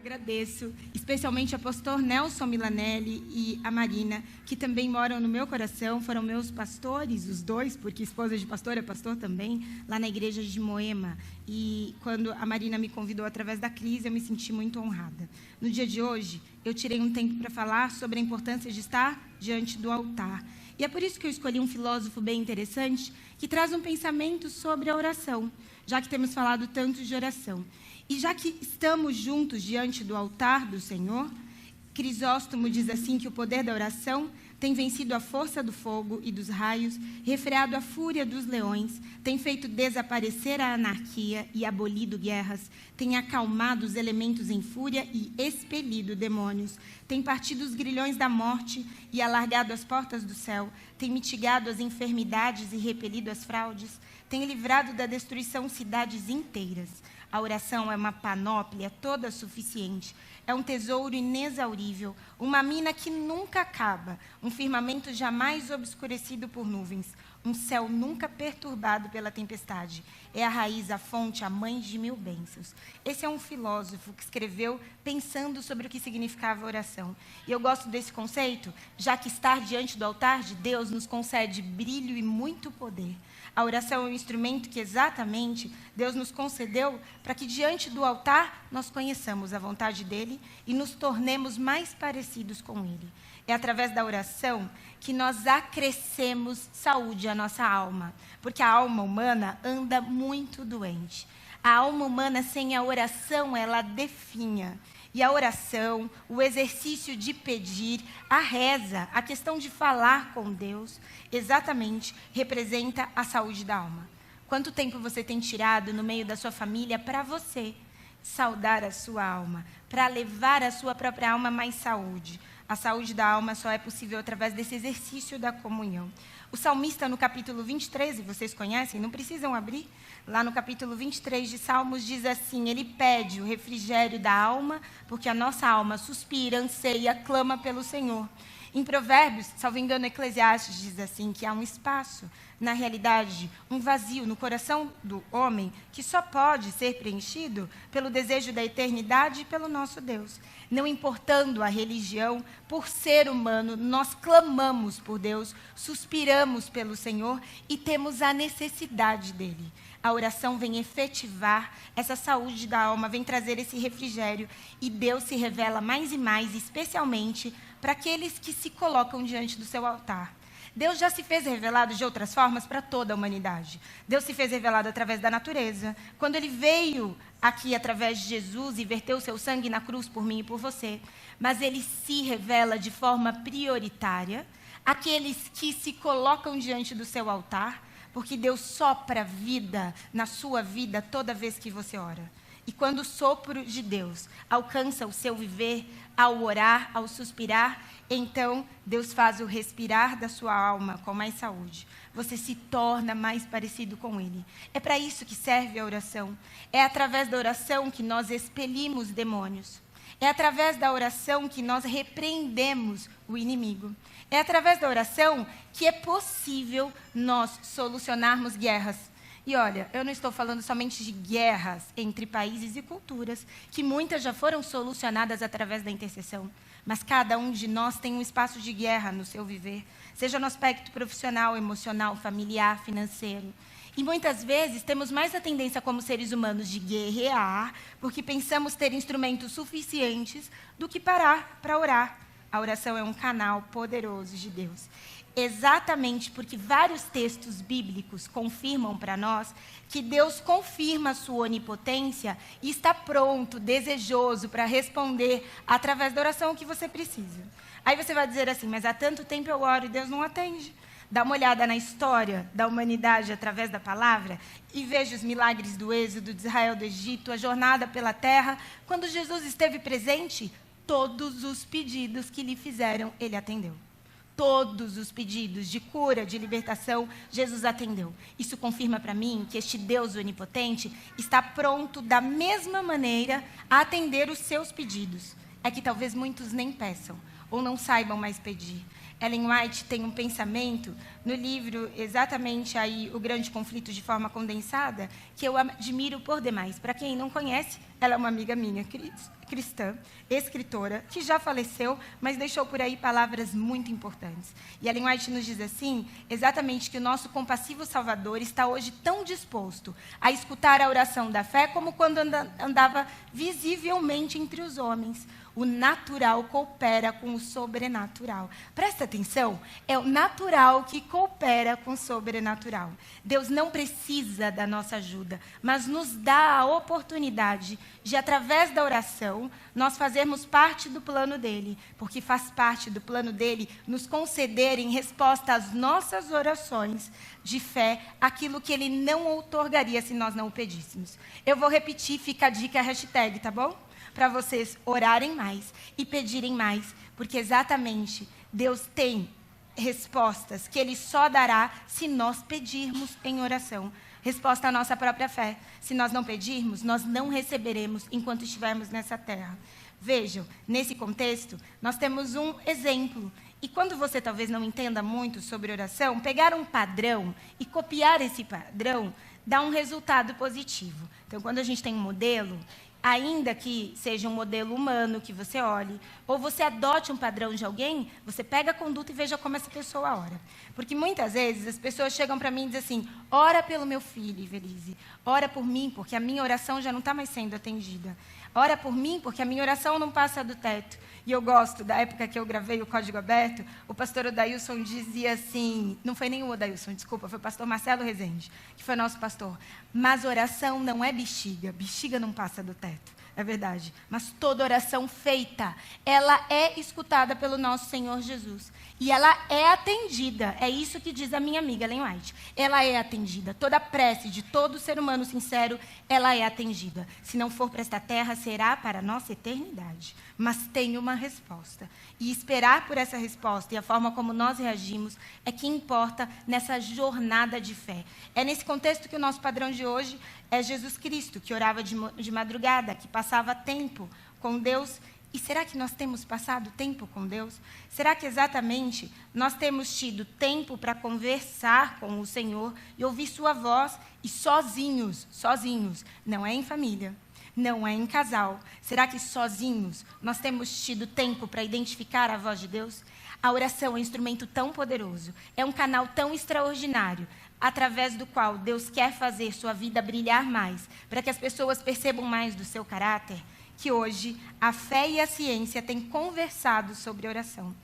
agradeço, especialmente ao pastor Nelson Milanelli e a Marina, que também moram no meu coração, foram meus pastores, os dois, porque esposa de pastor é pastor também, lá na igreja de Moema. E quando a Marina me convidou através da crise, eu me senti muito honrada. No dia de hoje, eu tirei um tempo para falar sobre a importância de estar diante do altar. E é por isso que eu escolhi um filósofo bem interessante, que traz um pensamento sobre a oração, já que temos falado tanto de oração. E já que estamos juntos diante do altar do Senhor, Crisóstomo diz assim que o poder da oração tem vencido a força do fogo e dos raios, refreado a fúria dos leões, tem feito desaparecer a anarquia e abolido guerras, tem acalmado os elementos em fúria e expelido demônios, tem partido os grilhões da morte e alargado as portas do céu, tem mitigado as enfermidades e repelido as fraudes, tem livrado da destruição cidades inteiras. A oração é uma panóplia toda suficiente, é um tesouro inexaurível, uma mina que nunca acaba, um firmamento jamais obscurecido por nuvens, um céu nunca perturbado pela tempestade. É a raiz, a fonte, a mãe de 1000 bênçãos. Esse é um filósofo que escreveu pensando sobre o que significava a oração. E eu gosto desse conceito, já que estar diante do altar de Deus nos concede brilho e muito poder. A oração é um instrumento que exatamente Deus nos concedeu para que diante do altar nós conheçamos a vontade dEle e nos tornemos mais parecidos com Ele. É através da oração que nós acrescemos saúde à nossa alma, porque a alma humana anda muito doente. A alma humana sem a oração, ela definha. E a oração, o exercício de pedir, a reza, a questão de falar com Deus, exatamente representa a saúde da alma. Quanto tempo você tem tirado no meio da sua família para você saudar a sua alma, para levar a sua própria alma mais saúde? A saúde da alma só é possível através desse exercício da comunhão. O salmista, no capítulo 23, e vocês conhecem, não precisam abrir, lá no capítulo 23 de Salmos, diz assim, ele pede o refrigério da alma, porque a nossa alma suspira, anseia, clama pelo Senhor. Em Provérbios, salvo engano, Eclesiastes diz assim, que há um espaço, na realidade, um vazio no coração do homem, que só pode ser preenchido pelo desejo da eternidade e pelo nosso Deus. Não importando a religião, por ser humano, nós clamamos por Deus, suspiramos pelo Senhor e temos a necessidade dEle. A oração vem efetivar essa saúde da alma, vem trazer esse refrigério e Deus se revela mais e mais, especialmente para aqueles que se colocam diante do seu altar. Deus já se fez revelado de outras formas para toda a humanidade. Deus se fez revelado através da natureza. Quando Ele veio aqui através de Jesus e verteu o seu sangue na cruz por mim e por você. Mas Ele se revela de forma prioritária àqueles que se colocam diante do seu altar, porque Deus sopra vida na sua vida toda vez que você ora. E quando o sopro de Deus alcança o seu viver, ao orar, ao suspirar, então Deus faz o respirar da sua alma com mais saúde. Você se torna mais parecido com Ele. É para isso que serve a oração. É através da oração que nós expelimos demônios. É através da oração que nós repreendemos o inimigo. É através da oração que é possível nós solucionarmos guerras. E olha, eu não estou falando somente de guerras entre países e culturas, que muitas já foram solucionadas através da intercessão. Mas cada um de nós tem um espaço de guerra no seu viver, seja no aspecto profissional, emocional, familiar, financeiro. E muitas vezes temos mais a tendência como seres humanos de guerrear, porque pensamos ter instrumentos suficientes do que parar para orar. A oração é um canal poderoso de Deus. Exatamente porque vários textos bíblicos confirmam para nós que Deus confirma a sua onipotência e está pronto, desejoso para responder através da oração o que você precisa. Aí você vai dizer assim, mas há tanto tempo eu oro e Deus não atende. Dá uma olhada na história da humanidade através da palavra e veja os milagres do êxodo de Israel do Egito, a jornada pela terra. Quando Jesus esteve presente, todos os pedidos que lhe fizeram, Ele atendeu. Todos os pedidos de cura, de libertação, Jesus atendeu. Isso confirma para mim que este Deus onipotente está pronto da mesma maneira a atender os seus pedidos. É que talvez muitos nem peçam ou não saibam mais pedir. Ellen White tem um pensamento no livro, exatamente aí, O Grande Conflito de Forma Condensada, que eu admiro por demais. Para quem não conhece, ela é uma amiga minha, cristã, escritora, que já faleceu, mas deixou por aí palavras muito importantes. E Ellen White nos diz assim, exatamente que o nosso compassivo Salvador está hoje tão disposto a escutar a oração da fé como quando andava visivelmente entre os homens. O natural coopera com o sobrenatural. Presta atenção, é o natural que coopera com o sobrenatural. Deus não precisa da nossa ajuda, mas nos dá a oportunidade de, através da oração, nós fazermos parte do plano dele, porque faz parte do plano dele nos conceder em resposta às nossas orações de fé aquilo que ele não outorgaria se nós não o pedíssemos. Eu vou repetir, fica a dica, a hashtag, tá bom? Para vocês orarem mais e pedirem mais, porque exatamente Deus tem respostas que Ele só dará se nós pedirmos em oração. Resposta à nossa própria fé. Se nós não pedirmos, nós não receberemos enquanto estivermos nessa terra. Vejam, nesse contexto, nós temos um exemplo. E quando você talvez não entenda muito sobre oração, pegar um padrão e copiar esse padrão dá um resultado positivo. Então, quando a gente tem um modelo, ainda que seja um modelo humano que você olhe, ou você adote um padrão de alguém, você pega a conduta e veja como essa pessoa ora. Porque muitas vezes as pessoas chegam para mim e dizem assim, ora pelo meu filho, Ivelise, ora por mim, porque a minha oração já não está mais sendo atendida. Ora por mim, porque a minha oração não passa do teto. E eu gosto, da época que eu gravei o Código Aberto, o pastor Odailson dizia assim, não foi nem o Odailson, desculpa, foi o pastor Marcelo Rezende, que foi nosso pastor. Mas oração não é bexiga, bexiga não passa do teto. É verdade, mas toda oração feita, ela é escutada pelo nosso Senhor Jesus. E ela é atendida, é isso que diz a minha amiga Ellen White. Ela é atendida, toda prece de todo ser humano sincero, ela é atendida. Se não for para esta terra, será para a nossa eternidade. Mas tem uma resposta. E esperar por essa resposta e a forma como nós reagimos é que importa nessa jornada de fé. É nesse contexto que o nosso padrão de hoje é Jesus Cristo, que orava de madrugada, que passava tempo com Deus. E será que nós temos passado tempo com Deus? Será que exatamente nós temos tido tempo para conversar com o Senhor e ouvir sua voz e sozinhos, não é em família, não é em casal. Será que sozinhos nós temos tido tempo para identificar a voz de Deus? A oração é um instrumento tão poderoso, é um canal tão extraordinário, através do qual Deus quer fazer sua vida brilhar mais, para que as pessoas percebam mais do seu caráter, que hoje a fé e a ciência têm conversado sobre oração.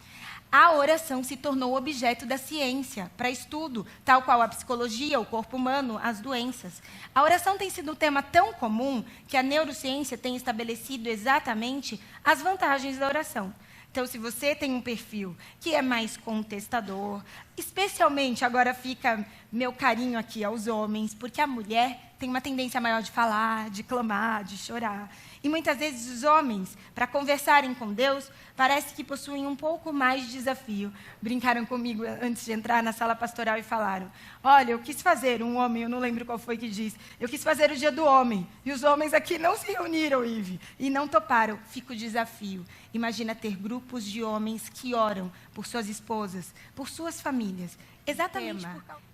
A oração se tornou objeto da ciência para estudo, tal qual a psicologia, o corpo humano, as doenças. A oração tem sido um tema tão comum que a neurociência tem estabelecido exatamente as vantagens da oração. Então, se você tem um perfil que é mais contestador, especialmente, agora fica meu carinho aqui aos homens, porque a mulher tem uma tendência maior de falar, de clamar, de chorar. E muitas vezes os homens, para conversarem com Deus, parece que possuem um pouco mais de desafio. Brincaram comigo antes de entrar na sala pastoral e falaram, olha, eu quis fazer, um homem, eu não lembro qual foi que disse, eu quis fazer o dia do homem, e os homens aqui não se reuniram, Ive, e não toparam. Fica o desafio. Imagina ter grupos de homens que oram por suas esposas, por suas famílias, exatamente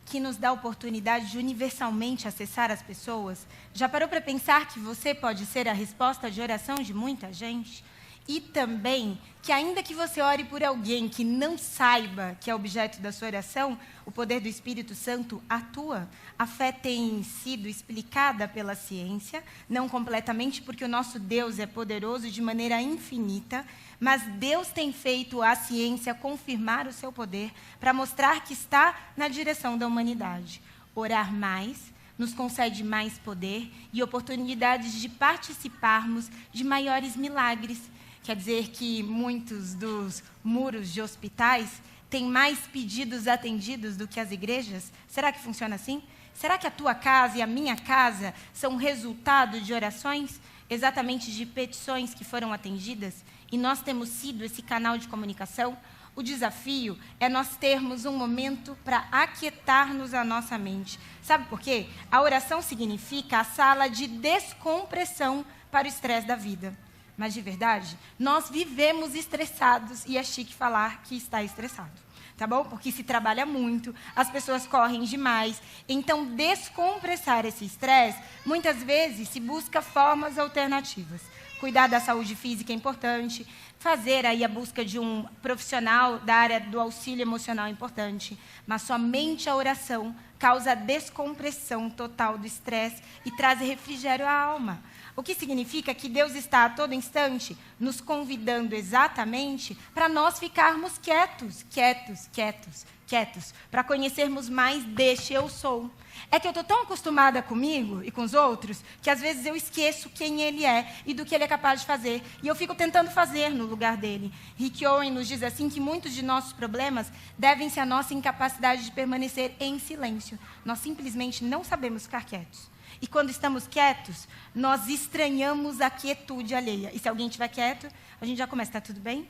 que nos dá a oportunidade de universalmente acessar as pessoas. Já parou para pensar que você pode ser a resposta de oração de muita gente? E também que ainda que você ore por alguém que não saiba que é objeto da sua oração, o poder do Espírito Santo atua. A fé tem sido explicada pela ciência, não completamente, porque o nosso Deus é poderoso de maneira infinita, mas Deus tem feito a ciência confirmar o seu poder para mostrar que está na direção da humanidade. Orar mais nos concede mais poder e oportunidades de participarmos de maiores milagres. Quer dizer que muitos dos muros de hospitais têm mais pedidos atendidos do que as igrejas? Será que funciona assim? Será que a tua casa e a minha casa são resultado de orações? Exatamente de petições que foram atendidas? E nós temos sido esse canal de comunicação? O desafio é nós termos um momento para aquietarmos a nossa mente. Sabe por quê? A oração significa a sala de descompressão para o estresse da vida. Mas, de verdade, nós vivemos estressados e é chique falar que está estressado. tá bom? Porque se trabalha muito, as pessoas correm demais. Então, descompressar esse estresse, muitas vezes se busca formas alternativas. Cuidar da saúde física é importante, fazer aí a busca de um profissional da área do auxílio emocional é importante, mas somente a oração causa a descompressão total do estresse e traz refrigério à alma. O que significa que Deus está a todo instante nos convidando exatamente para nós ficarmos quietos, para conhecermos mais deste eu sou. É que eu estou tão acostumada comigo e com os outros, que às vezes eu esqueço quem ele é e do que ele é capaz de fazer. E eu fico tentando fazer no lugar dele. Rick Warren nos diz assim que muitos de nossos problemas devem-se à nossa incapacidade de permanecer em silêncio. Nós simplesmente não sabemos ficar quietos. E quando estamos quietos, nós estranhamos a quietude alheia. E se alguém estiver quieto, a gente já começa, está tudo bem?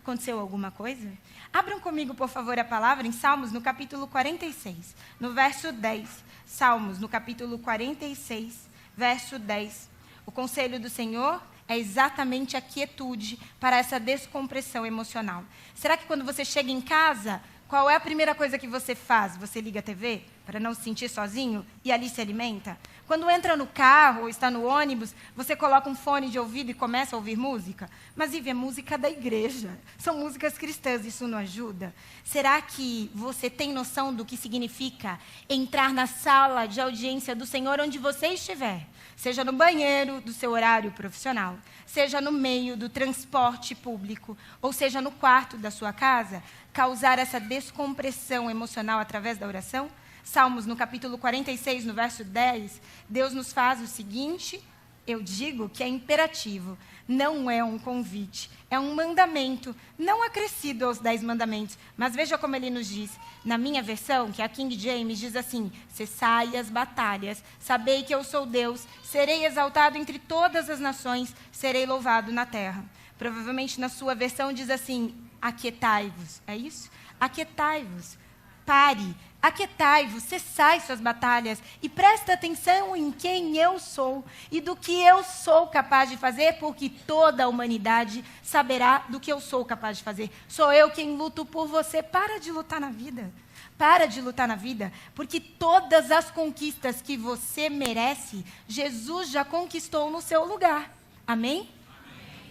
Aconteceu alguma coisa? Abram comigo, por favor, a palavra em Salmos, no capítulo 46, no verso 10. Salmos, no capítulo 46, verso 10. O conselho do Senhor é exatamente a quietude para essa descompressão emocional. Será que quando você chega em casa, qual é a primeira coisa que você faz? Você liga a TV para não se sentir sozinho e ali se alimenta? Quando entra no carro ou está no ônibus, você coloca um fone de ouvido e começa a ouvir música? Mas, Ive, é música da igreja. São músicas cristãs, isso não ajuda? Será que você tem noção do que significa entrar na sala de audiência do Senhor onde você estiver? Seja no banheiro do seu horário profissional, seja no meio do transporte público, ou seja no quarto da sua casa, causar essa descompressão emocional através da oração? Salmos, no capítulo 46, no verso 10, Deus nos faz o seguinte, eu digo que é imperativo, não é um convite, é um mandamento, não acrescido aos 10 mandamentos, mas veja como ele nos diz, na minha versão, que é a King James, diz assim, cessai as batalhas, sabei que eu sou Deus, serei exaltado entre todas as nações, serei louvado na terra. Provavelmente na sua versão diz assim, aquietai-vos, é isso? Aquietai-vos, pare, aquietai-vos, cessai suas batalhas e presta atenção em quem eu sou e do que eu sou capaz de fazer, porque toda a humanidade saberá do que eu sou capaz de fazer. Sou eu quem luto por você. Para de lutar na vida. Para de lutar na vida, porque todas as conquistas que você merece, Jesus já conquistou no seu lugar. Amém?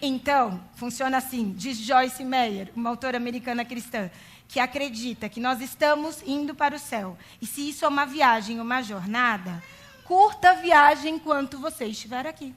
Então, funciona assim, diz Joyce Meyer, uma autora americana cristã, que acredita que nós estamos indo para o céu. E se isso é uma viagem, uma jornada, curta a viagem enquanto você estiver aqui.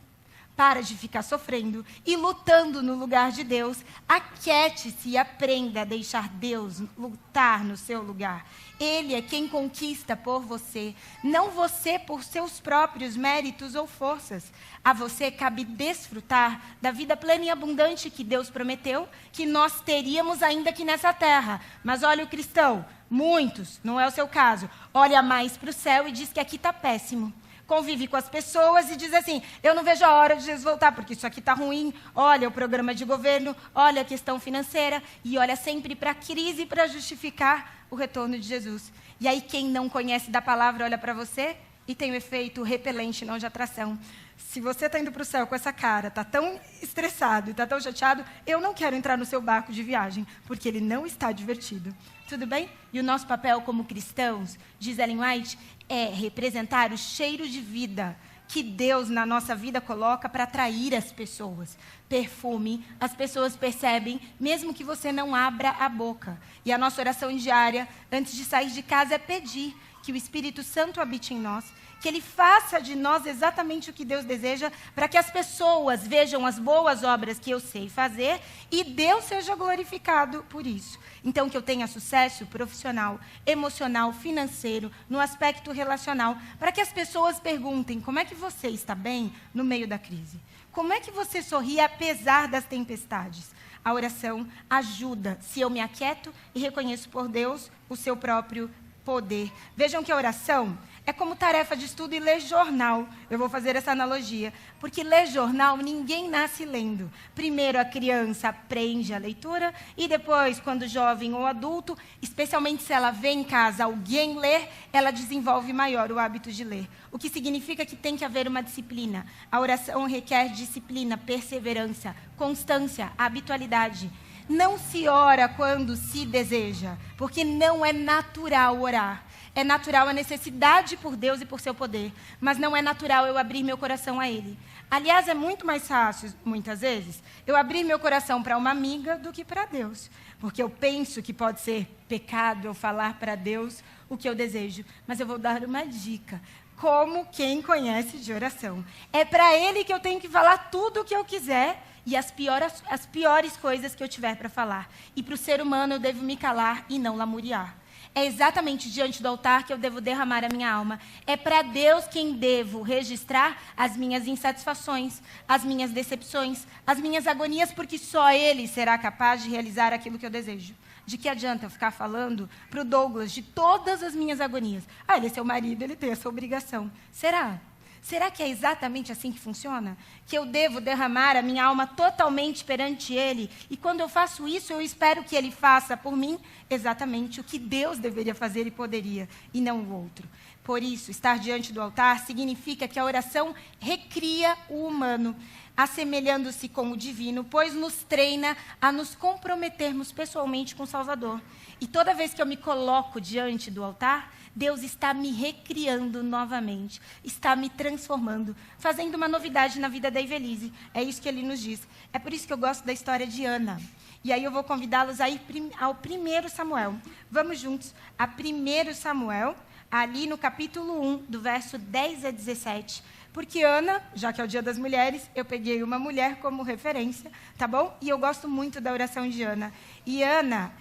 Para de ficar sofrendo e lutando no lugar de Deus. Aquiete-se e aprenda a deixar Deus lutar no seu lugar. Ele é quem conquista por você, não você por seus próprios méritos ou forças. A você cabe desfrutar da vida plena e abundante que Deus prometeu, que nós teríamos ainda aqui nessa terra. Mas olha o cristão, muitos, não é o seu caso, olha mais para o céu e diz que aqui está péssimo. Convive com as pessoas e diz assim, eu não vejo a hora de Jesus voltar, porque isso aqui está ruim, olha o programa de governo, olha a questão financeira, e olha sempre para a crise para justificar o retorno de Jesus. E aí quem não conhece da palavra olha para você e tem o efeito repelente, não de atração. Se você está indo para o céu com essa cara, está tão estressado e está tão chateado, eu não quero entrar no seu barco de viagem, porque ele não está divertido. Tudo bem? E o nosso papel como cristãos, diz Ellen White, é representar o cheiro de vida que Deus na nossa vida coloca para atrair as pessoas. Perfume, as pessoas percebem, mesmo que você não abra a boca. E a nossa oração diária, antes de sair de casa, é pedir que o Espírito Santo habite em nós, que Ele faça de nós exatamente o que Deus deseja, para que as pessoas vejam as boas obras que eu sei fazer e Deus seja glorificado por isso. Então, que eu tenha sucesso profissional, emocional, financeiro, no aspecto relacional, para que as pessoas perguntem, como é que você está bem no meio da crise? Como é que você sorri apesar das tempestades? A oração ajuda, se eu me aquieto e reconheço por Deus o seu próprio poder. Vejam que a oração é como tarefa de estudo e ler jornal. Eu vou fazer essa analogia. Porque ler jornal, ninguém nasce lendo. Primeiro a criança aprende a leitura e depois, quando jovem ou adulto, especialmente se ela vê em casa alguém ler, ela desenvolve maior o hábito de ler. O que significa que tem que haver uma disciplina. A oração requer disciplina, perseverança, constância, habitualidade. Não se ora quando se deseja, porque não é natural orar. É natural a necessidade por Deus e por seu poder, mas não é natural eu abrir meu coração a Ele. Aliás, é muito mais fácil, muitas vezes, eu abrir meu coração para uma amiga do que para Deus. Porque eu penso que pode ser pecado eu falar para Deus o que eu desejo. Mas eu vou dar uma dica. Como quem conhece de oração. É para Ele que eu tenho que falar tudo o que eu quiser e as piores coisas que eu tiver para falar. E para o ser humano eu devo me calar e não lamuriar. É exatamente diante do altar que eu devo derramar a minha alma. É para Deus quem devo registrar as minhas insatisfações, as minhas decepções, as minhas agonias, porque só Ele será capaz de realizar aquilo que eu desejo. De que adianta eu ficar falando para o Douglas de todas as minhas agonias? Ele é seu marido, ele tem essa obrigação. Será? Será que é exatamente assim que funciona? Que eu devo derramar a minha alma totalmente perante Ele? E quando eu faço isso, eu espero que Ele faça por mim exatamente o que Deus deveria fazer e poderia, e não o outro. Por isso, estar diante do altar significa que a oração recria o humano, assemelhando-se com o divino, pois nos treina a nos comprometermos pessoalmente com o Salvador. E toda vez que eu me coloco diante do altar, Deus está me recriando novamente, está me transformando, fazendo uma novidade na vida da Ivelise. É isso que ele nos diz. É por isso que eu gosto da história de Ana. E aí eu vou convidá-los a ir ao 1 Samuel. Vamos juntos a 1 Samuel, ali no capítulo 1, do verso 10 a 17. Porque Ana, já que é o Dia das Mulheres, eu peguei uma mulher como referência, tá bom? E eu gosto muito da oração de Ana. E Ana,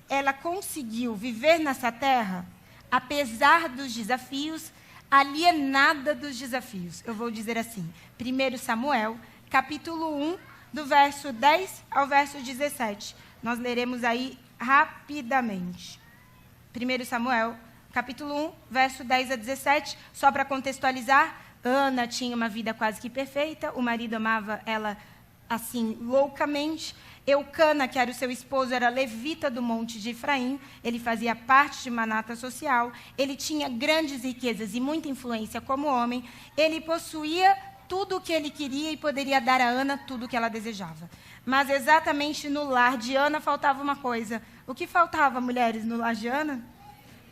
ela conseguiu viver nessa terra, apesar dos desafios, alienada dos desafios. Eu vou dizer assim, 1 Samuel, capítulo 1, do verso 10 ao verso 17. Nós leremos aí rapidamente. 1 Samuel, capítulo 1, verso 10 a 17, só para contextualizar, Ana tinha uma vida quase que perfeita, o marido amava ela assim loucamente. Eucana, que era o seu esposo, era levita do monte de Efraim, ele fazia parte de uma nata social, ele tinha grandes riquezas e muita influência como homem, ele possuía tudo o que ele queria e poderia dar a Ana tudo o que ela desejava. Mas exatamente no lar de Ana faltava uma coisa. O que faltava, mulheres, no lar de Ana?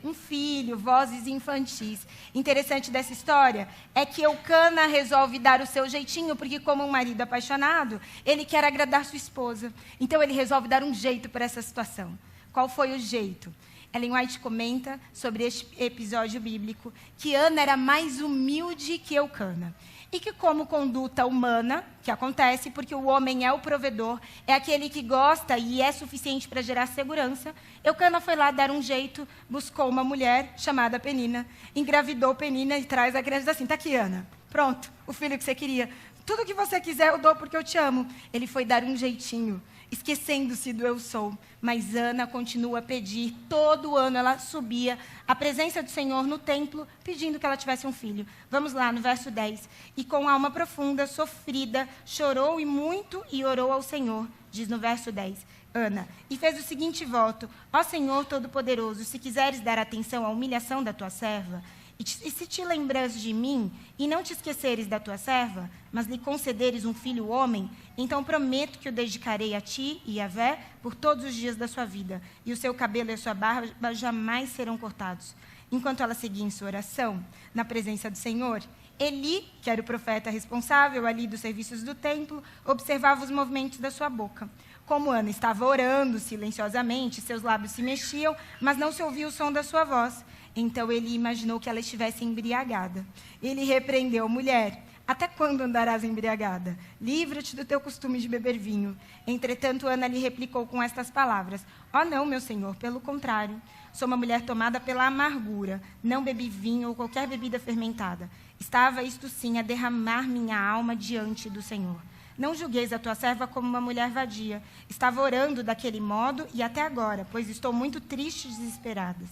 Um filho, vozes infantis. Interessante dessa história é que Eucana resolve dar o seu jeitinho, porque como um marido apaixonado, ele quer agradar sua esposa. Então ele resolve dar um jeito para essa situação. Qual foi o jeito? Ellen White comenta sobre este episódio bíblico que Ana era mais humilde que Eucana. E que como conduta humana, que acontece porque o homem é o provedor, é aquele que gosta e é suficiente para gerar segurança, Eucana foi lá dar um jeito, buscou uma mulher chamada Penina, engravidou Penina e traz a criança assim, tá aqui, Ana, pronto, o filho que você queria. Tudo que você quiser eu dou porque eu te amo. Ele foi dar um jeitinho, esquecendo-se do eu sou. Mas Ana continua a pedir. Todo ano ela subia à presença do Senhor no templo, pedindo que ela tivesse um filho. Vamos lá, no verso 10. E com alma profunda, sofrida, chorou e muito e orou ao Senhor. Diz no verso 10. Ana, e fez o seguinte voto. Ó Senhor Todo-Poderoso, se quiseres dar atenção à humilhação da tua serva, e se te lembrares de mim, e não te esqueceres da tua serva, mas lhe concederes um filho homem, então prometo que o dedicarei a ti e a Vé por todos os dias da sua vida, e o seu cabelo e a sua barba jamais serão cortados. Enquanto ela seguia em sua oração, na presença do Senhor, Eli, que era o profeta responsável ali dos serviços do templo, observava os movimentos da sua boca. Como Ana estava orando silenciosamente, seus lábios se mexiam, mas não se ouvia o som da sua voz. Então ele imaginou que ela estivesse embriagada. Ele repreendeu, mulher, até quando andarás embriagada? Livra-te do teu costume de beber vinho. Entretanto, Ana lhe replicou com estas palavras, ó não, meu senhor, pelo contrário. Sou uma mulher tomada pela amargura, não bebi vinho ou qualquer bebida fermentada. Estava, isto sim, a derramar minha alma diante do Senhor. Não julgueis a tua serva como uma mulher vadia. Estava orando daquele modo e até agora, pois estou muito triste e desesperada.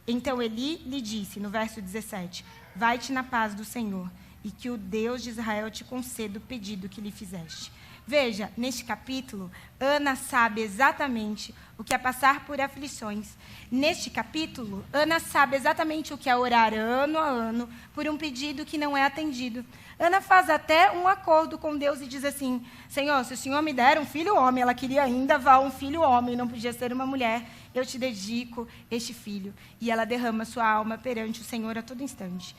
Então Eli lhe disse, no verso 17, vai-te na paz do Senhor, e que o Deus de Israel te conceda o pedido que lhe fizeste. Veja, neste capítulo, Ana sabe exatamente o que é passar por aflições. Neste capítulo, Ana sabe exatamente o que é orar ano a ano por um pedido que não é atendido. Ana faz até um acordo com Deus e diz assim: Senhor, se o Senhor me der um filho homem, ela queria ainda um filho homem, não podia ser uma mulher, eu te dedico este filho. E ela derrama sua alma perante o Senhor a todo instante.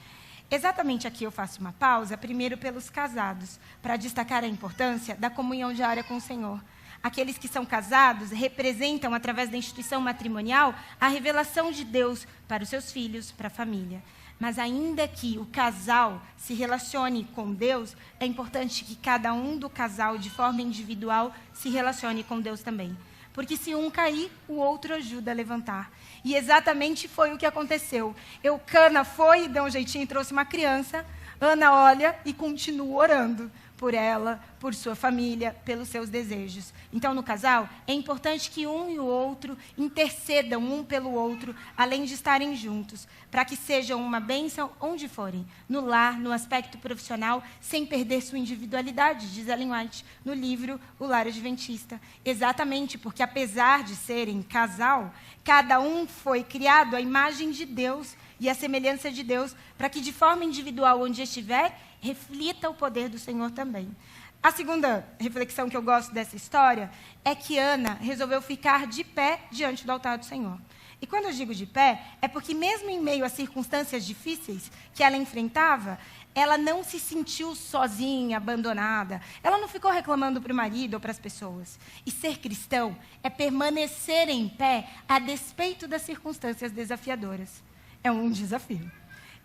Exatamente aqui eu faço uma pausa, primeiro pelos casados, para destacar a importância da comunhão diária com o Senhor. Aqueles que são casados representam, através da instituição matrimonial, a revelação de Deus para os seus filhos, para a família. Mas ainda que o casal se relacione com Deus, é importante que cada um do casal, de forma individual, se relacione com Deus também. Porque se um cair, o outro ajuda a levantar. E exatamente foi o que aconteceu. Eucana foi e deu um jeitinho e trouxe uma criança. Ana olha e continua orando por ela, por sua família, pelos seus desejos. Então, no casal, é importante que um e o outro intercedam um pelo outro, além de estarem juntos, para que sejam uma bênção onde forem, no lar, no aspecto profissional, sem perder sua individualidade, diz Ellen White, no livro O Lar Adventista. Exatamente porque, apesar de serem casal, cada um foi criado à imagem de Deus e à semelhança de Deus, para que, de forma individual, onde estiver, reflita o poder do Senhor também. A segunda reflexão que eu gosto dessa história é que Ana resolveu ficar de pé diante do altar do Senhor. E quando eu digo de pé, é porque mesmo em meio a circunstâncias difíceis que ela enfrentava, ela não se sentiu sozinha, abandonada. Ela não ficou reclamando para o marido ou para as pessoas. E ser cristão é permanecer em pé a despeito das circunstâncias desafiadoras. É um desafio.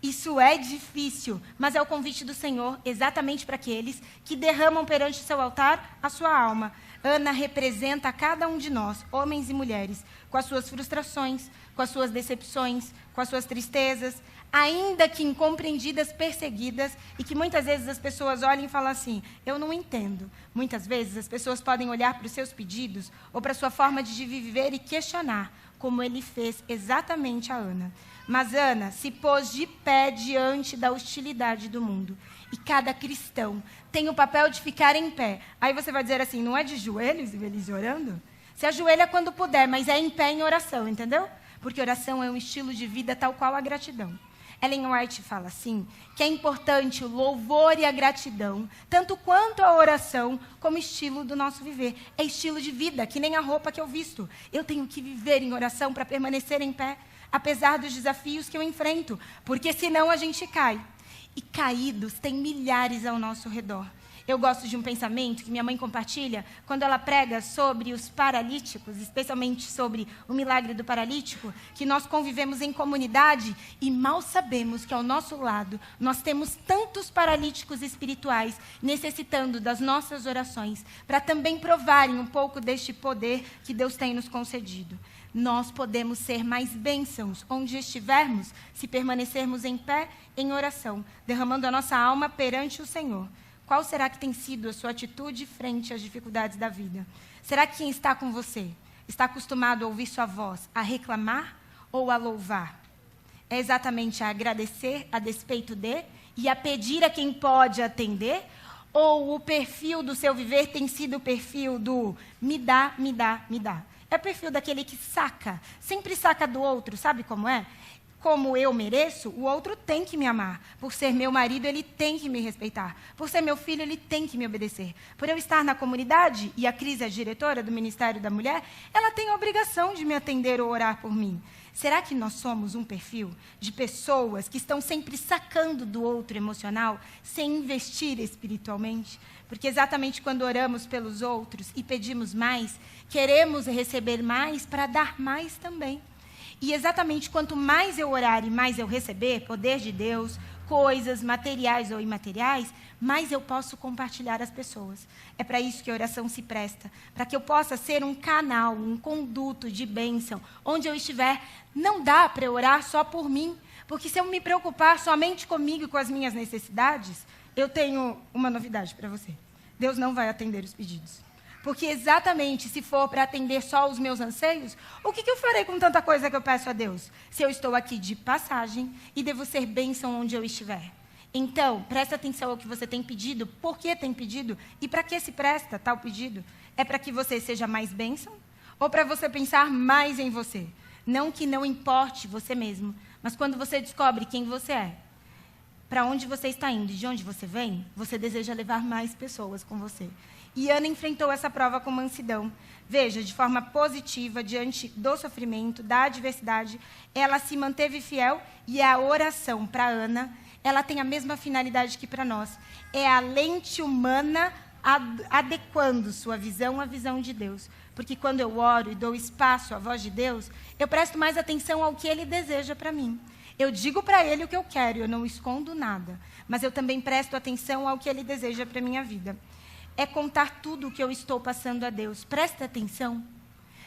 Isso é difícil, mas é o convite do Senhor exatamente para aqueles que derramam perante o seu altar a sua alma. Ana representa a cada um de nós, homens e mulheres, com as suas frustrações, com as suas decepções, com as suas tristezas, ainda que incompreendidas, perseguidas, e que muitas vezes as pessoas olham e falam assim: eu não entendo. Muitas vezes as pessoas podem olhar para os seus pedidos ou para a sua forma de viver e questionar, como ele fez exatamente a Ana. Mas Ana se pôs de pé diante da hostilidade do mundo. E cada cristão tem o papel de ficar em pé. Aí você vai dizer assim: não é de joelhos e feliz orando? Se ajoelha quando puder, mas é em pé em oração, entendeu? Porque oração é um estilo de vida tal qual a gratidão. Ellen White fala assim, que é importante o louvor e a gratidão, tanto quanto a oração, como estilo do nosso viver. É estilo de vida, que nem a roupa que eu visto. Eu tenho que viver em oração para permanecer em pé, apesar dos desafios que eu enfrento, porque senão a gente cai. E caídos tem milhares ao nosso redor. Eu gosto de um pensamento que minha mãe compartilha quando ela prega sobre os paralíticos, especialmente sobre o milagre do paralítico, que nós convivemos em comunidade e mal sabemos que ao nosso lado nós temos tantos paralíticos espirituais necessitando das nossas orações para também provarem um pouco deste poder que Deus tem nos concedido. Nós podemos ser mais bênçãos onde estivermos se permanecermos em pé em oração, derramando a nossa alma perante o Senhor. Qual será que tem sido a sua atitude frente às dificuldades da vida? Será que quem está com você está acostumado a ouvir sua voz, a reclamar ou a louvar? É exatamente a agradecer a despeito de e a pedir a quem pode atender? Ou o perfil do seu viver tem sido o perfil do me dá, me dá, me dá? É o perfil daquele que saca, sempre saca do outro, sabe como é? Como eu mereço, o outro tem que me amar. Por ser meu marido, ele tem que me respeitar. Por ser meu filho, ele tem que me obedecer. Por eu estar na comunidade, e a Cris é diretora do Ministério da Mulher, ela tem a obrigação de me atender ou orar por mim. Será que nós somos um perfil de pessoas que estão sempre sacando do outro emocional, sem investir espiritualmente? Porque exatamente quando oramos pelos outros e pedimos mais, queremos receber mais para dar mais também. E exatamente quanto mais eu orar e mais eu receber poder de Deus, coisas materiais ou imateriais, mais eu posso compartilhar as pessoas. É para isso que a oração se presta, para que eu possa ser um canal, um conduto de bênção. Onde eu estiver, não dá para eu orar só por mim, porque se eu me preocupar somente comigo e com as minhas necessidades, eu tenho uma novidade para você. Deus não vai atender os pedidos. Porque exatamente, se for para atender só os meus anseios, o que eu farei com tanta coisa que eu peço a Deus? Se eu estou aqui de passagem e devo ser bênção onde eu estiver. Então, presta atenção ao que você tem pedido, por que tem pedido e para que se presta tal pedido. É para que você seja mais bênção ou para você pensar mais em você? Não que não importe você mesmo, mas quando você descobre quem você é, para onde você está indo e de onde você vem, você deseja levar mais pessoas com você. E Ana enfrentou essa prova com mansidão. Veja, de forma positiva, diante do sofrimento, da adversidade, ela se manteve fiel e a oração para Ana, ela tem a mesma finalidade que para nós. É a lente humana adequando sua visão à visão de Deus. Porque quando eu oro e dou espaço à voz de Deus, eu presto mais atenção ao que Ele deseja para mim. Eu digo para Ele o que eu quero, eu não escondo nada. Mas eu também presto atenção ao que Ele deseja para a minha vida. É contar tudo o que eu estou passando a Deus. Presta atenção.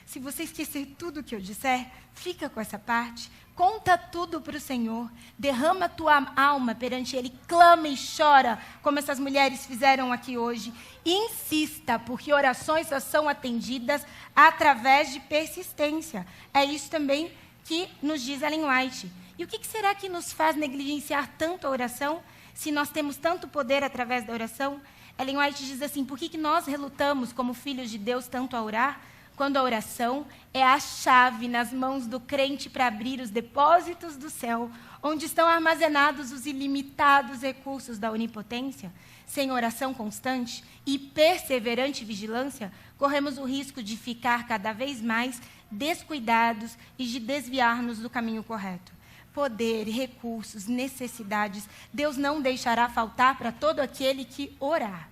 Se você esquecer tudo o que eu disser, fica com essa parte. Conta tudo para o Senhor. Derrama a tua alma perante Ele. Clama e chora, como essas mulheres fizeram aqui hoje. Insista, porque orações só são atendidas através de persistência. É isso também que nos diz Ellen White. E o que será que nos faz negligenciar tanto a oração, se nós temos tanto poder através da oração? Ellen White diz assim, por que nós relutamos como filhos de Deus tanto a orar? Quando a oração é a chave nas mãos do crente para abrir os depósitos do céu, onde estão armazenados os ilimitados recursos da onipotência. Sem oração constante e perseverante vigilância, corremos o risco de ficar cada vez mais descuidados e de desviar-nos do caminho correto. Poder, recursos, necessidades, Deus não deixará faltar para todo aquele que orar.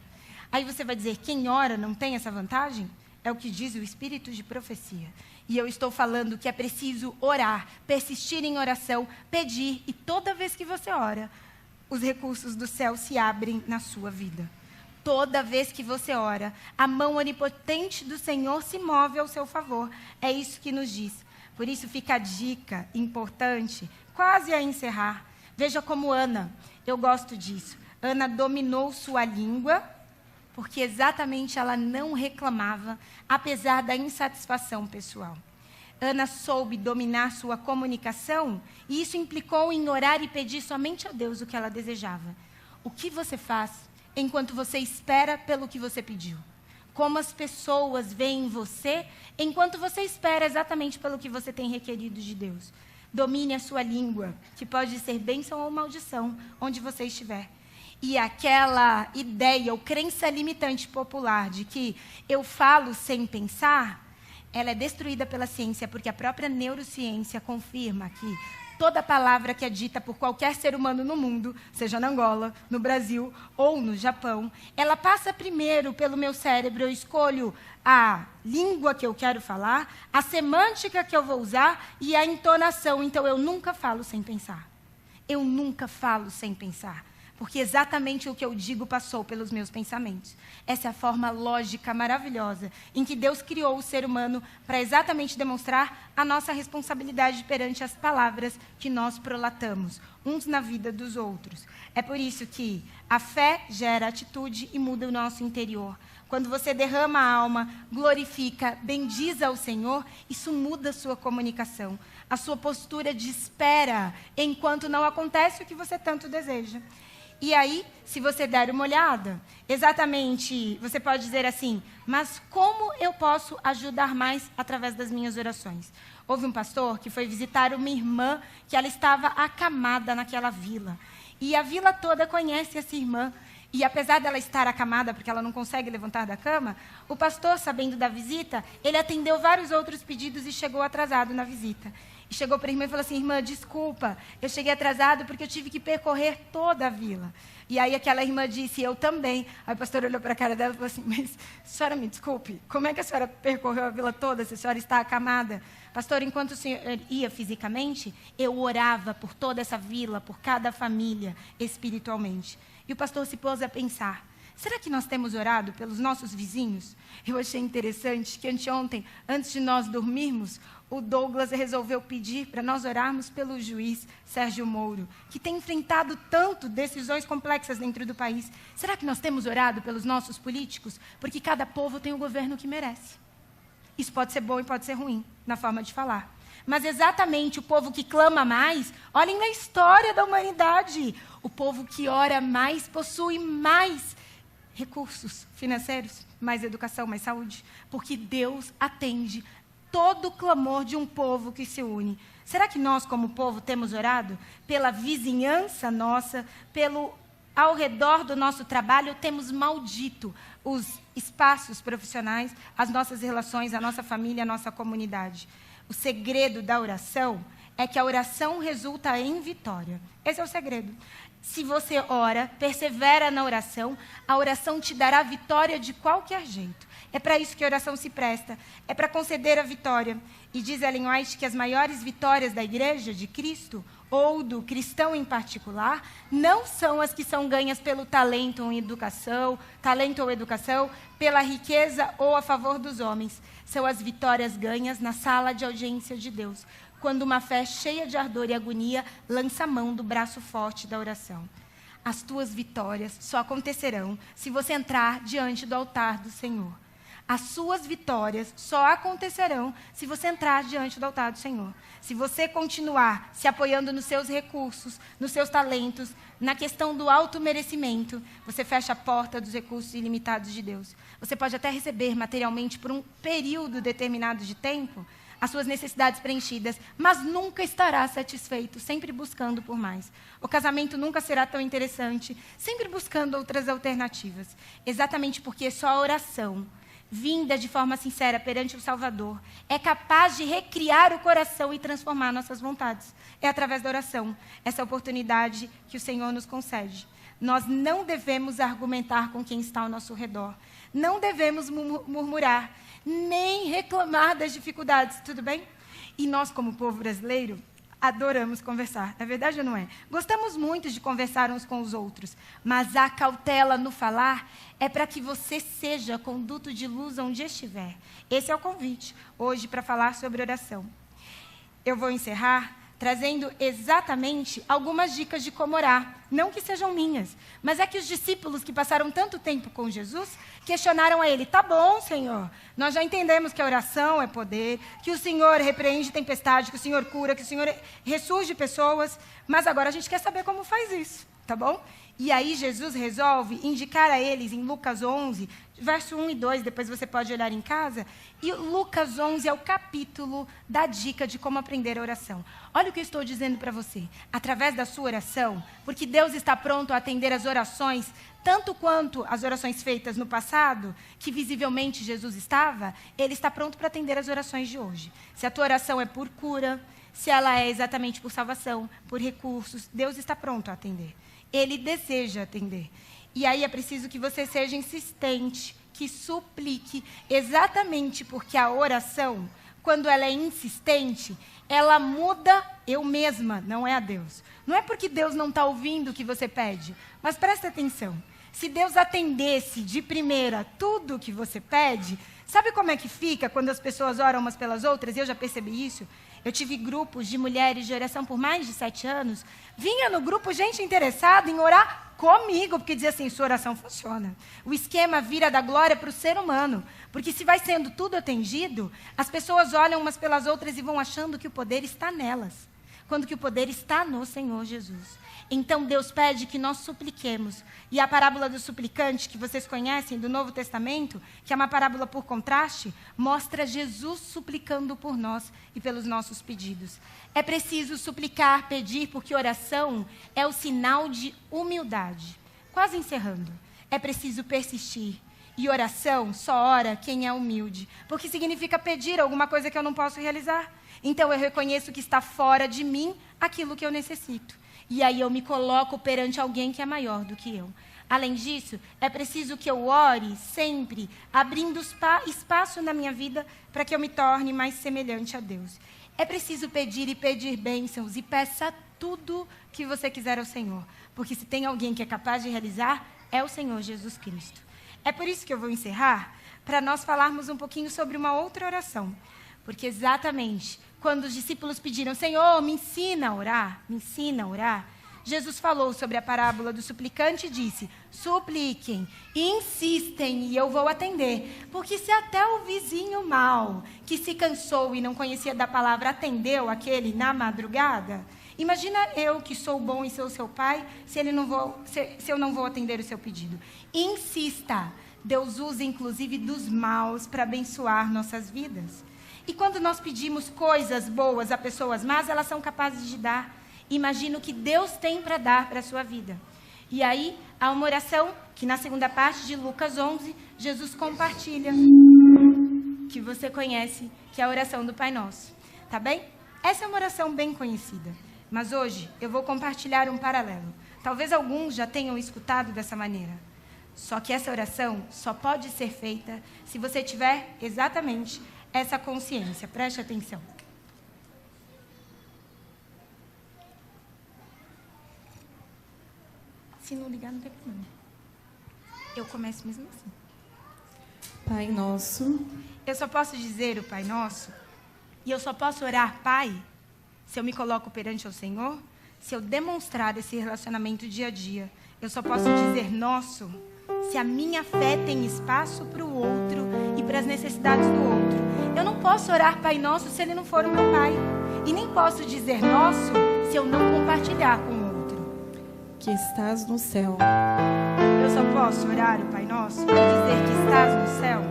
Aí você vai dizer, quem ora não tem essa vantagem? É o que diz o Espírito de profecia. E eu estou falando que é preciso orar, persistir em oração, pedir, e toda vez que você ora, os recursos do céu se abrem na sua vida. Toda vez que você ora, a mão onipotente do Senhor se move ao seu favor. É isso que nos diz. Por isso fica a dica importante, quase a encerrar. Veja como Ana, eu gosto disso. Ana dominou sua língua, porque exatamente ela não reclamava, apesar da insatisfação pessoal. Ana soube dominar sua comunicação, e isso implicou em orar e pedir somente a Deus o que ela desejava. O que você faz enquanto você espera pelo que você pediu? Como as pessoas veem você enquanto você espera exatamente pelo que você tem requerido de Deus? Domine a sua língua, que pode ser bênção ou maldição, onde você estiver. E aquela ideia ou crença limitante popular de que eu falo sem pensar, ela é destruída pela ciência, porque a própria neurociência confirma que toda palavra que é dita por qualquer ser humano no mundo, seja na Angola, no Brasil ou no Japão, ela passa primeiro pelo meu cérebro, eu escolho a língua que eu quero falar, a semântica que eu vou usar e a entonação. Então, eu nunca falo sem pensar. Eu nunca falo sem pensar. Porque exatamente o que eu digo passou pelos meus pensamentos. Essa é a forma lógica maravilhosa em que Deus criou o ser humano para exatamente demonstrar a nossa responsabilidade perante as palavras que nós prolatamos, uns na vida dos outros. É por isso que a fé gera atitude e muda o nosso interior. Quando você derrama a alma, glorifica, bendiz ao Senhor, isso muda a sua comunicação. A sua postura de espera enquanto não acontece o que você tanto deseja. E aí, se você der uma olhada, exatamente, você pode dizer assim, mas como eu posso ajudar mais através das minhas orações? Houve um pastor que foi visitar uma irmã que ela estava acamada naquela vila. E a vila toda conhece essa irmã. E apesar dela estar acamada, porque ela não consegue levantar da cama, o pastor, sabendo da visita, ele atendeu vários outros pedidos e chegou atrasado na visita. E chegou para a irmã e falou assim, irmã, desculpa, eu cheguei atrasado porque eu tive que percorrer toda a vila. E aí aquela irmã disse, eu também. Aí o pastor olhou para a cara dela e falou assim, mas senhora, me desculpe, como é que a senhora percorreu a vila toda se a senhora está acamada? Pastor, enquanto o senhor ia fisicamente, eu orava por toda essa vila, por cada família, espiritualmente. E o pastor se pôs a pensar, será que nós temos orado pelos nossos vizinhos? Eu achei interessante que anteontem, antes de nós dormirmos, o Douglas resolveu pedir para nós orarmos pelo juiz Sérgio Moro, que tem enfrentado tanto decisões complexas dentro do país. Será que nós temos orado pelos nossos políticos? Porque cada povo tem o governo que merece. Isso pode ser bom e pode ser ruim, na forma de falar. mas exatamente o povo que clama mais, olhem na história da humanidade, o povo que ora mais possui mais recursos financeiros, mais educação, mais saúde, porque Deus atende todo o clamor de um povo que se une. Será que nós, como povo, temos orado pela vizinhança nossa, ao redor do nosso trabalho, temos maldito os espaços profissionais, as nossas relações, a nossa família, a nossa comunidade? O segredo da oração é que a oração resulta em vitória. Esse é o segredo. Se você ora, persevera na oração, a oração te dará vitória de qualquer jeito. É para isso que a oração se presta, é para conceder a vitória. E diz Ellen White que as maiores vitórias da igreja de Cristo, ou do cristão em particular, não são as que são ganhas pelo talento ou educação, pela riqueza ou a favor dos homens. São as vitórias ganhas na sala de audiência de Deus, quando uma fé cheia de ardor e agonia lança a mão do braço forte da oração. As tuas vitórias só acontecerão se você entrar diante do altar do Senhor. As suas vitórias só acontecerão se você entrar diante do altar do Senhor. Se você continuar se apoiando nos seus recursos, nos seus talentos, na questão do auto-merecimento, você fecha a porta dos recursos ilimitados de Deus. Você pode até receber materialmente por um período determinado de tempo as suas necessidades preenchidas, mas nunca estará satisfeito, sempre buscando por mais. O casamento nunca será tão interessante, sempre buscando outras alternativas. Exatamente porque só a oração, vinda de forma sincera perante o Salvador, é capaz de recriar o coração e transformar nossas vontades. É através da oração, essa oportunidade que o Senhor nos concede. Nós não devemos argumentar com quem está ao nosso redor. Não devemos murmurar, nem reclamar das dificuldades, tudo bem? E nós, como povo brasileiro, adoramos conversar. É verdade ou não é? Gostamos muito de conversar uns com os outros, mas a cautela no falar é para que você seja conduto de luz onde estiver. Esse é o convite hoje para falar sobre oração. Eu vou encerrar trazendo exatamente algumas dicas de como orar. Não que sejam minhas, mas é que os discípulos que passaram tanto tempo com Jesus questionaram a ele: tá bom, Senhor, nós já entendemos que a oração é poder, que o Senhor repreende tempestade, que o Senhor cura, que o Senhor ressurge pessoas, mas agora a gente quer saber como faz isso, tá bom? E aí Jesus resolve indicar a eles em Lucas 11, verso 1 e 2, depois você pode olhar em casa, e Lucas 11 é o capítulo da dica de como aprender a oração. Olha o que eu estou dizendo para você. Através da sua oração, porque Deus está pronto a atender as orações, tanto quanto as orações feitas no passado, que visivelmente Jesus estava, Ele está pronto para atender as orações de hoje. Se a tua oração é por cura, se ela é exatamente por salvação, por recursos, Deus está pronto a atender. Ele deseja atender. E aí é preciso que você seja insistente, que suplique, exatamente porque a oração, quando ela é insistente, ela muda eu mesma, não é a Deus. Não é porque Deus não está ouvindo o que você pede, mas presta atenção. Se Deus atendesse de primeira tudo o que você pede, sabe como é que fica quando as pessoas oram umas pelas outras? Eu já percebi isso. Eu tive grupos de mulheres de oração por mais de 7 anos. Vinha no grupo gente interessada em orar comigo, porque dizia assim: sua oração funciona. O esquema vira da glória para o ser humano. Porque se vai sendo tudo atendido, as pessoas olham umas pelas outras e vão achando que o poder está nelas, quando que o poder está no Senhor Jesus. Então Deus pede que nós supliquemos. E a parábola do suplicante, que vocês conhecem do Novo Testamento, que é uma parábola por contraste, mostra Jesus suplicando por nós e pelos nossos pedidos. É preciso suplicar, pedir, porque oração é o sinal de humildade. Quase encerrando. É preciso persistir. E oração só ora quem é humilde, porque significa pedir alguma coisa que eu não posso realizar. Então eu reconheço que está fora de mim aquilo que eu necessito. E aí eu me coloco perante alguém que é maior do que eu. Além disso, é preciso que eu ore sempre, abrindo espaço na minha vida para que eu me torne mais semelhante a Deus. É preciso pedir e pedir bênçãos, e peça tudo que você quiser ao Senhor. Porque se tem alguém que é capaz de realizar, é o Senhor Jesus Cristo. É por isso que eu vou encerrar, para nós falarmos um pouquinho sobre uma outra oração. Porque exatamente quando os discípulos pediram: Senhor, me ensina a orar, Jesus falou sobre a parábola do suplicante e disse: supliquem, insistem e eu vou atender. Porque se até o vizinho mau, que se cansou e não conhecia da palavra, atendeu aquele na madrugada, imagina eu que sou bom e sou seu pai, se eu não vou atender o seu pedido. Insista. Deus usa inclusive dos maus para abençoar nossas vidas. E quando nós pedimos coisas boas a pessoas más, elas são capazes de dar. Imagina o que Deus tem para dar para a sua vida. E aí, há uma oração que na segunda parte de Lucas 11, Jesus compartilha, que você conhece, que é a oração do Pai Nosso. Tá bem? Essa é uma oração bem conhecida. Mas hoje eu vou compartilhar um paralelo. Talvez alguns já tenham escutado dessa maneira. Só que essa oração só pode ser feita se você tiver exatamente essa consciência. Preste atenção. Se não ligar, não tem problema. Eu começo mesmo assim. Pai Nosso. Eu só posso dizer o Pai Nosso, e eu só posso orar Pai, se eu me coloco perante o Senhor, se eu demonstrar esse relacionamento dia a dia. Eu só posso dizer Nosso, se a minha fé tem espaço para o outro e para as necessidades do outro. Eu não posso orar Pai Nosso se ele não for o meu Pai. E nem posso dizer Nosso se eu não compartilhar com o outro. Que estás no céu. Eu só posso orar o Pai Nosso e dizer que estás no céu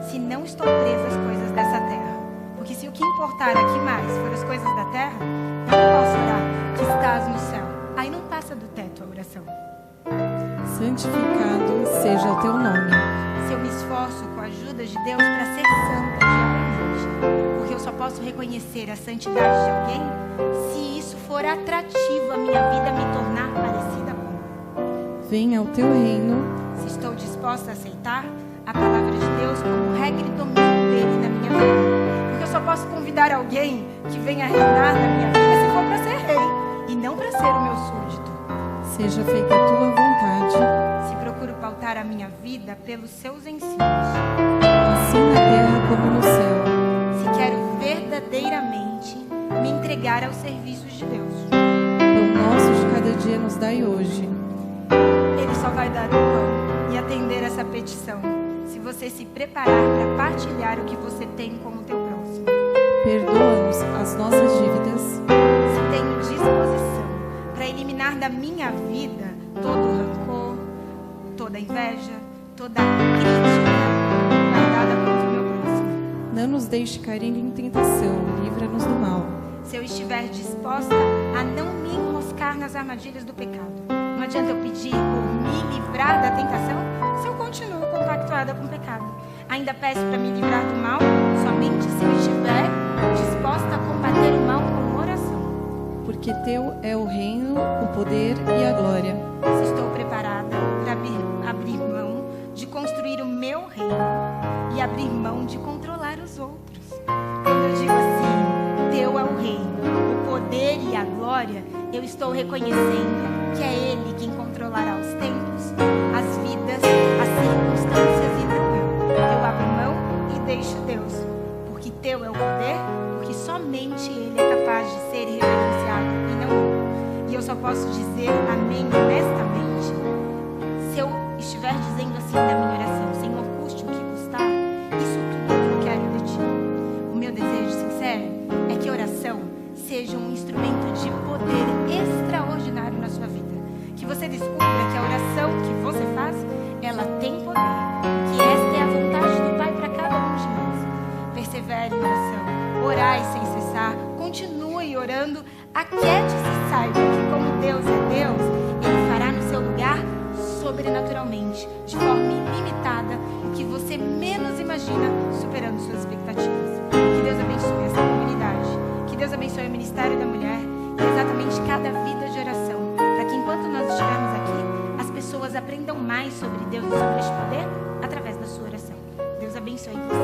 se não estou presa às coisas dessa terra. Porque se o que importar aqui mais for as coisas da terra, eu não posso orar que estás no céu. Aí não passa do teto a oração. Santificado seja o teu nome. Se eu me esforço com a ajuda de Deus para ser santa diariamente, porque eu só posso reconhecer a santidade de alguém se isso for atrativo à minha vida me tornar parecida com. Venha ao teu reino. Se estou disposta a aceitar a palavra de Deus como regra e domínio dele na minha vida, porque eu só posso convidar alguém que venha reinar na minha vida se for para ser rei e não para ser o meu súdito. Seja feita a tua vontade. Se procuro pautar a minha vida pelos seus ensinos, assim na terra como no céu. Se quero verdadeiramente me entregar aos serviços de Deus. Pão nosso de cada dia nos dai hoje. Ele só vai dar o pão e atender essa petição se você se preparar para partilhar o que você tem com o teu próximo. Perdoa-nos as nossas dívidas. Se tenho disposição para eliminar da minha vida todo o rancor, toda a inveja, toda a crítica guardada contra o meu próximo. Não nos deixe cair em tentação, livra-nos do mal. Se eu estiver disposta a não me enroscar nas armadilhas do pecado, não adianta eu pedir por me livrar da tentação se eu continuo compactuada com o pecado. Ainda peço para me livrar do mal somente se eu estiver disposta a combater o mal com oração. Porque teu é o reino, o poder e a glória. Se estou preparada para abrir mão de construir o meu reino e abrir mão de controlar os outros. Quando eu digo assim, teu é o reino, o poder e a glória, eu estou reconhecendo que é Ele quem controlará os tempos, as vidas, as circunstâncias e não eu. Eu abro mão e deixo Deus, porque teu é o poder, porque somente Ele é capaz de ser reverenciado e não eu. E eu só posso dizer amém honestamente se eu estiver dizendo assim na minha oração: Senhor, custe o que custar, isso tudo que eu quero de Ti. O meu desejo sincero é que a oração seja um instrumento de poder extraordinário na sua vida. Que você descubra que a oração que você faz, ela tem poder. Que esta é a vontade do Pai para cada um de nós. Persevere em oração, orai sem cessar, continue orando, aquiete-se e saiba que como Deus é Deus, Ele fará no seu lugar sobrenaturalmente, de forma ilimitada, o que você menos imagina, superando suas expectativas. Que Deus abençoe essa comunidade. Que Deus abençoe o Ministério da Mulher e exatamente cada vida de oração, para que enquanto nós estivermos aqui, as pessoas aprendam mais sobre Deus e sobre este poder através da sua oração. Deus abençoe você.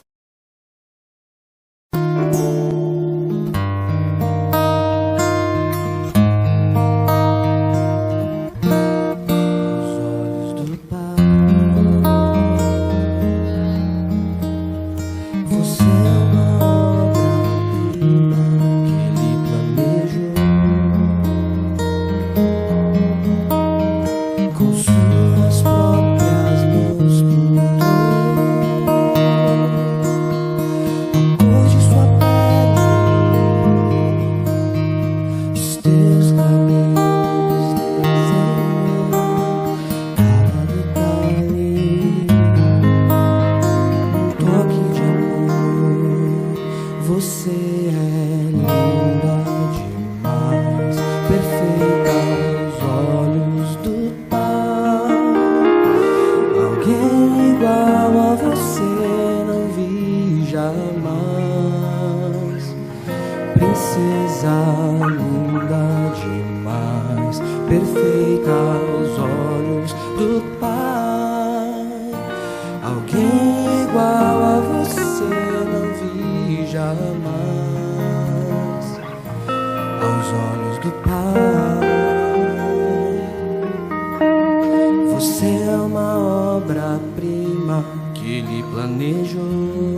Você é uma obra-prima que Ele planejou.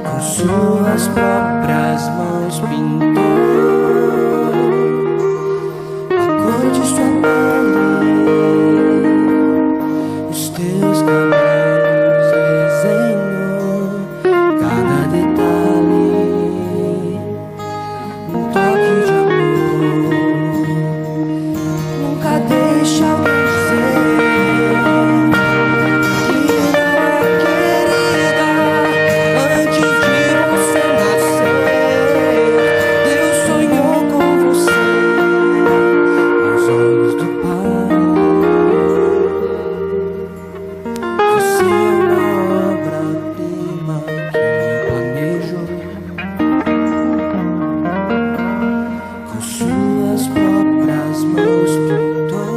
Com suas próprias mãos pintou a cor de sua pele, os teus cabelos desenhou cada detalhe, um toque de amor. Nunca deixe alguém dizer que não é querida antes de você nascer. Deus sonhou com você aos olhos do Pai. Você é uma obra-prima que Ele planejou. Com suas próprias mãos pintou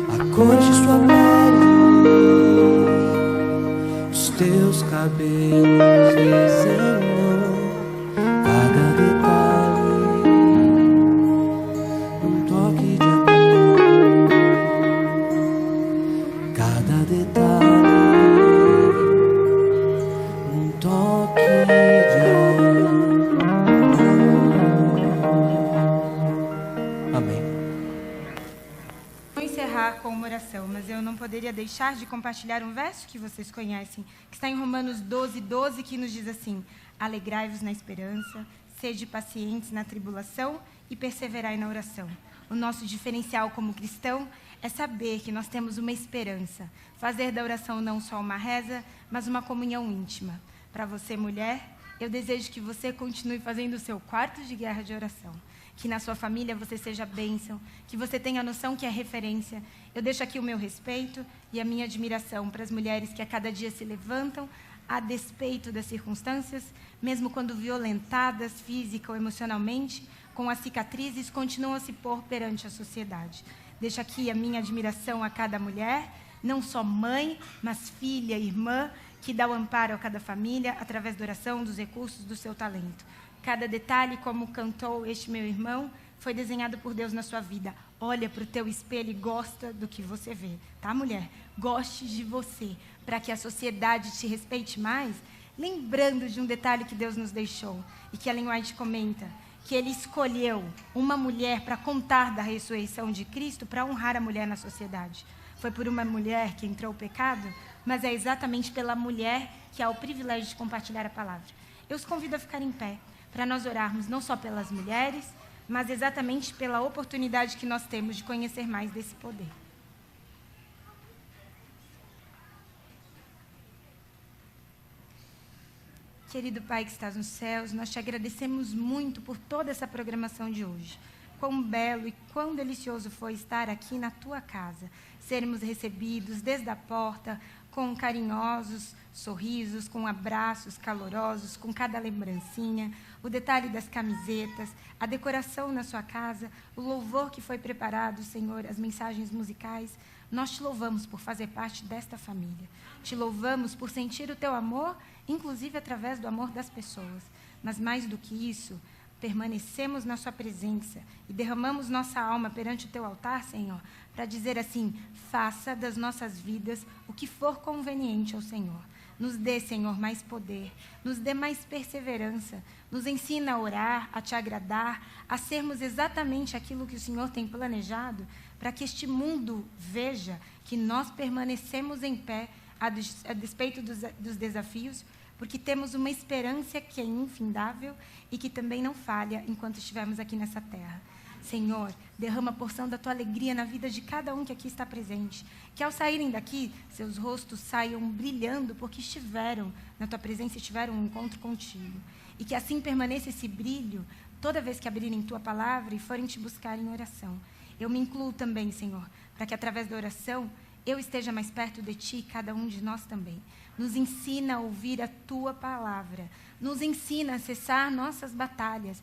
a cor de sua pele, os teus cabelos desenhou cada detalhe, um toque de amor, cada detalhe, um toque de amor. Amém. Vou encerrar com uma oração, mas eu não poderia deixar de compartilhar um verso que vocês conhecem, que está em Romanos 12:12, que nos diz assim: alegrai-vos na esperança, sede pacientes na tribulação e perseverai na oração. O nosso diferencial como cristão é saber que nós temos uma esperança, fazer da oração não só uma reza, mas uma comunhão íntima. Para você, mulher, eu desejo que você continue fazendo o seu quarto de guerra de oração. Que na sua família você seja bênção, que você tenha a noção que é referência. Eu deixo aqui o meu respeito e a minha admiração para as mulheres que a cada dia se levantam a despeito das circunstâncias, mesmo quando violentadas física ou emocionalmente, com as cicatrizes, continuam a se pôr perante a sociedade. Deixo aqui a minha admiração a cada mulher, não só mãe, mas filha, irmã, que dá o amparo a cada família através da oração, dos recursos, do seu talento. Cada detalhe, como cantou este meu irmão, foi desenhado por Deus na sua vida. Olha para o teu espelho e gosta do que você vê. Tá, mulher? Goste de você, para que a sociedade te respeite mais. Lembrando de um detalhe que Deus nos deixou, e que Ellen White comenta, que Ele escolheu uma mulher para contar da ressurreição de Cristo, para honrar a mulher na sociedade. Foi por uma mulher que entrou o pecado, mas é exatamente pela mulher que há o privilégio de compartilhar a palavra. Eu os convido a ficar em pé, para nós orarmos não só pelas mulheres, mas exatamente pela oportunidade que nós temos de conhecer mais desse poder. Querido Pai que estás nos céus, nós te agradecemos muito por toda essa programação de hoje. Quão belo e quão delicioso foi estar aqui na tua casa, sermos recebidos desde a porta, com carinhosos sorrisos, com abraços calorosos, com cada lembrancinha, o detalhe das camisetas, a decoração na sua casa, o louvor que foi preparado, Senhor, as mensagens musicais. Nós te louvamos por fazer parte desta família. Te louvamos por sentir o teu amor, inclusive através do amor das pessoas. Mas mais do que isso, permanecemos na sua presença e derramamos nossa alma perante o teu altar, Senhor, para dizer assim: faça das nossas vidas o que for conveniente ao Senhor. Nos dê, Senhor, mais poder, nos dê mais perseverança, nos ensina a orar, a te agradar, a sermos exatamente aquilo que o Senhor tem planejado, para que este mundo veja que nós permanecemos em pé a despeito dos desafios, porque temos uma esperança que é infindável e que também não falha enquanto estivermos aqui nessa terra. Senhor, derrama a porção da tua alegria na vida de cada um que aqui está presente. Que ao saírem daqui, seus rostos saiam brilhando porque estiveram na tua presença e tiveram um encontro contigo. E que assim permaneça esse brilho toda vez que abrirem tua palavra e forem te buscar em oração. Eu me incluo também, Senhor, para que através da oração eu esteja mais perto de ti e cada um de nós também. Nos ensina a ouvir a tua palavra. Nos ensina a cessar nossas batalhas.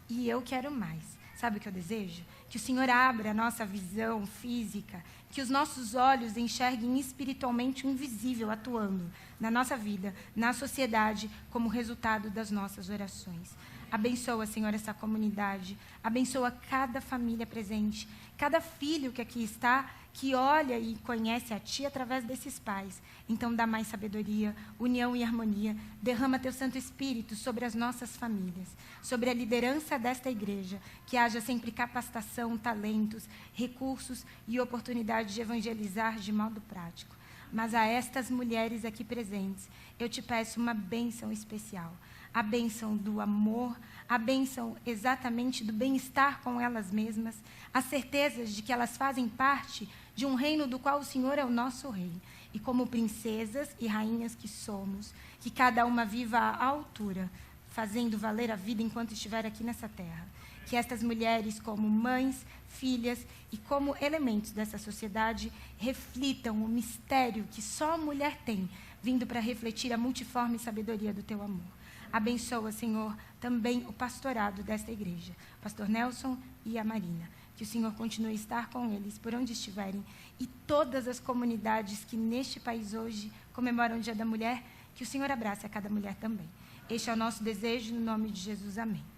E eu quero mais. Sabe o que eu desejo? Que o Senhor abra a nossa visão física, que os nossos olhos enxerguem espiritualmente o invisível atuando na nossa vida, na sociedade, como resultado das nossas orações. Abençoa, Senhor, essa comunidade. Abençoa cada família presente, cada filho que aqui está, que olha e conhece a Ti através desses pais. Então, dá mais sabedoria, união e harmonia. Derrama Teu Santo Espírito sobre as nossas famílias, sobre a liderança desta igreja, que haja sempre capacitação, talentos, recursos e oportunidade de evangelizar de modo prático. Mas a estas mulheres aqui presentes, eu te peço uma bênção especial. A bênção do amor, a bênção exatamente do bem-estar com elas mesmas, a certeza de que elas fazem parte de um reino do qual o Senhor é o nosso rei. E como princesas e rainhas que somos, que cada uma viva à altura, fazendo valer a vida enquanto estiver aqui nessa terra. Que estas mulheres, como mães, filhas e como elementos dessa sociedade, reflitam o mistério que só a mulher tem, vindo para refletir a multiforme sabedoria do Teu amor. Abençoa, Senhor, também o pastorado desta igreja, o pastor Nelson e a Marina. Que o Senhor continue a estar com eles por onde estiverem, e todas as comunidades que neste país hoje comemoram o Dia da Mulher, que o Senhor abrace a cada mulher também. Este é o nosso desejo, no nome de Jesus. Amém.